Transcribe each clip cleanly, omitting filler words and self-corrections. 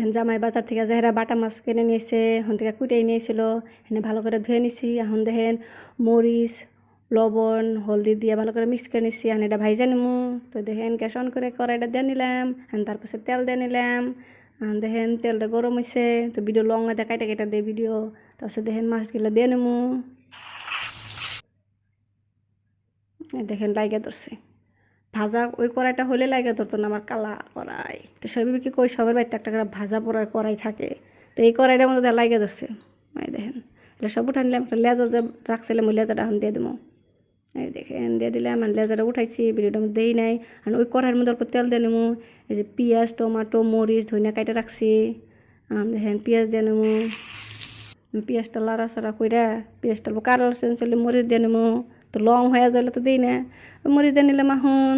দেখেন জামাই বাজার থেকে যারা বাটা মাছ কিনে নিয়েছে এখন থেকে কুটেই নিয়েছিল, এখানে ভালো করে ধুয়ে নিছি। এখন দেখেন মরিচ লবণ হলদি দিয়ে ভালো করে মিক্স করে নিচ্ছি, এখন এটা ভাইজা নিমু। তো দেখেন গ্যাস অন করে কড়াইটা দিয়ে নিলাম, তারপর তেল দিয়ে নিলাম। দেখেন তেলটা গরম হয়েছে, তো ভিডিও লং হয়ে দেখাইটা কেটে দিয়ে ভিডিও। তারপর দেখেন মাছগুলো দিয়ে নেবো। দেখেন লাইগা ধরছে, ভাজা ওই কড়াইটা হলে লাগে ধরতো না আমার কালা কড়াই। তো সবই কি কই সবার বাড়িতে একটা করে ভাজা পোড়ার কড়াই থাকে, তো এই কড়াইটার মধ্যে লাগে ধরছে। এই দেখেন এগুলো সব উঠাই নিলাম, একটা লেজা যে রাখছিলাম ওই লেজাটা এখন দিয়ে দেবো। এই দেখেন দিয়ে দিলাম, আর লেজাটা উঠাইছি ভিডিওটা মধ্যে দেই নাই। আর ওই কড়াইয়ের মধ্যে অল্প তেল দিয়ে নেবো। এই যে পেঁয়াজ টমাটো মরিচ ধনিয়া কাইটে রাখছি, দেখেন পেঁয়াজ দিয়ে নেবো। পেঁয়াজটা লাড়াচাড়া কইরা পেঁয়াজটা অল্প কালার চেঞ্জ হলে মরিচ দিয়ে নেবো। তো লং হয়ে যাইলে তো দিই না, মরিচ দিয়ে নিলাম। এখন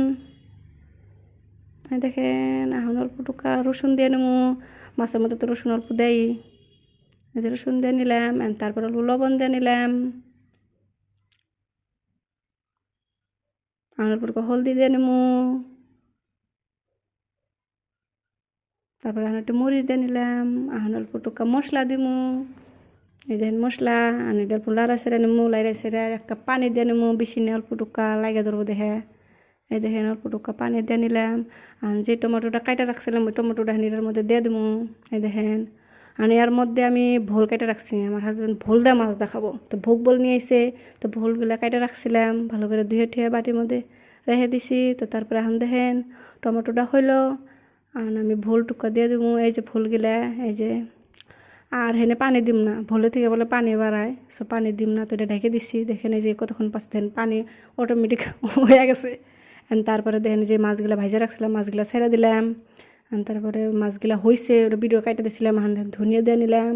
দেখেন এখন অল্প টুকা রসুন দিয়ে নেবো, মাছের মধ্যে তো রসুন অল্প দেই। এই যে রসুন দিয়ে নিলাম, তারপর অল্প লবণ দিয়ে নিলাম, অল্প টুকা হলদি দিয়ে নেবো। তারপর এখন একটু মরিচ দিয়ে নিলাম, এখন অল্প টুকা মশলা দিমু। এই দেখেন মশলা আমি এটা অল্প লাড়া সেরা নেবো, লাইড়া সেরা এক কাপ পানি দিয়ে নেবো, বেশি নিয়ে অল্প টুকা লাগে ধরবো দেখে। এই দেখেন অল্প টুকা পানি দিয়ে নিলাম, আর যে টমেটোটা কাটা রাখছিলাম ওই টমেটোটা এটার মধ্যে দিয়ে দেবো। এই দেখেন আর এর মধ্যে আমি ভোল কেটে রাখছি, আমার হাজব্যান্ড ভোল দিয়ে মাছ দেখাবো, তো ভোগ বল নিয়ে এসে তো ভোলগুলো কেটে রাখছিলাম, ভালো করে ধুয়ে ঠুয়ে বাটির মধ্যে রেখে দিছি। তো তারপরে এখন দেখেন টমেটোটা হইলো, আর আমি ভোল টুকা দিয়ে দেবো। এই যে ভোলগুলা এই যে, আর হেনে পানি দিম না, ভোলে থেকে বলে পানি বাড়ায়, সো পানি দিম না। তো এটা ঢেকে দিচ্ছি, দেখেন এই যে কতক্ষণ পাচ্ছে দেখেন পানি অটোমেটিক হয়ে গেছে। তারপরে দেখেন যে মাছগুলো ভাইজা রাখছিলাম মাছগুলো ছেড়ে দিলাম, তারপরে মাছগুলো হয়েছে ওটা ভিডিও কাটে দিয়েছিলাম। ধনিয়া দিয়ে নিলাম,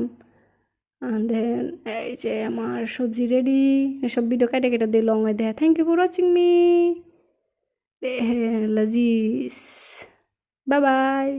দেন এই যে আমার সবজি রেডি। এসব ভিডিও কাটে কেটে দিয়ে লং হয় দেখা। Thank you for watching me, লাজিস, বাই বাই।